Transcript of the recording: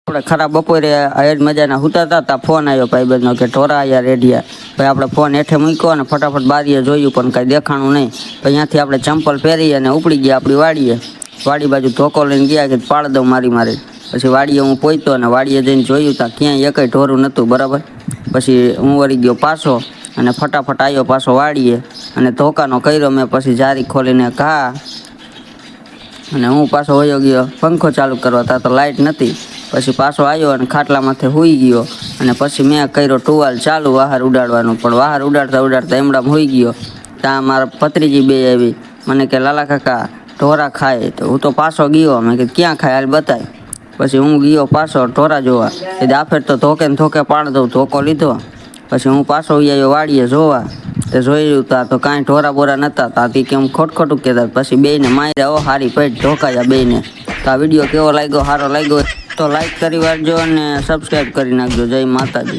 આપણે ખરાબ બપોરે હેડ મજાના હુતા હતા ફોન આવ્યો ભાઈબંધનો કે ઢોરા યાર રેડિયા ભાઈ આપણે ફોન હેઠે મૂક્યો અને ફટાફટ બારીએ જોયું પણ કાંઈ દેખાણું નહીં. ત્યાંથી આપણે ચંપલ પહેરી અને ઉપડી ગયા આપણી વાડી બાજુ ધોકો લઈને ગયા કે પાડ દઉં મારી. પછી વાડીએ હું પહોંચ્યો અને વાડીએ જઈને જોયું ત્યાં ક્યાંય એકય ઢોરું નહોતું બરાબર. પછી હું વળી ગયો પાછો અને ફટાફટ આવ્યો પાછો વાડીએ અને ધોકાનો કર્યો મેં. પછી જારી ખોલીને ઘા અને હું પાછો વયો ગયો પંખો ચાલુ કરવા, ત્યાં તો લાઇટ નથી. પછી પાછો આવ્યો અને ખાટલામાંથી સૂઈ ગયો અને પછી મેં કર્યો ટુવાલ ચાલુ બહાર ઉડાડવાનું, પણ બહાર ઉડાડતા એમડામાં સૂઈ ગયો. ત્યાં મારા ભત્રીજી બે આવી મને કે લાલા કાકા ઢોરા ખાય. તો હું તો પાછો ગયો, મેં કીધું ક્યાં ખાય હાલ બતાય. પછી હું ગયો પાછો ઢોરા જોવા. એ આફેર તો ધોકે ને ધોકે પાડ દઉં, ધોકો લીધો. પછી હું પાછો આવ્યો વાડીએ જોવા. તે જોયું તો કાંઈ ઢોરા બોરા નહોતા. ત્યાંથી કે હું ખોટું કહેતા. પછી બેયને માર્યા હારી પેટ ઢોકાયા બેયને. તો આ વિડીયો કેવો લાગ્યો, સારો લાગ્યો તો લાઈક કરી વાળજો અને સબસ્ક્રાઈબ કરી નાખજો. જય માતાજી.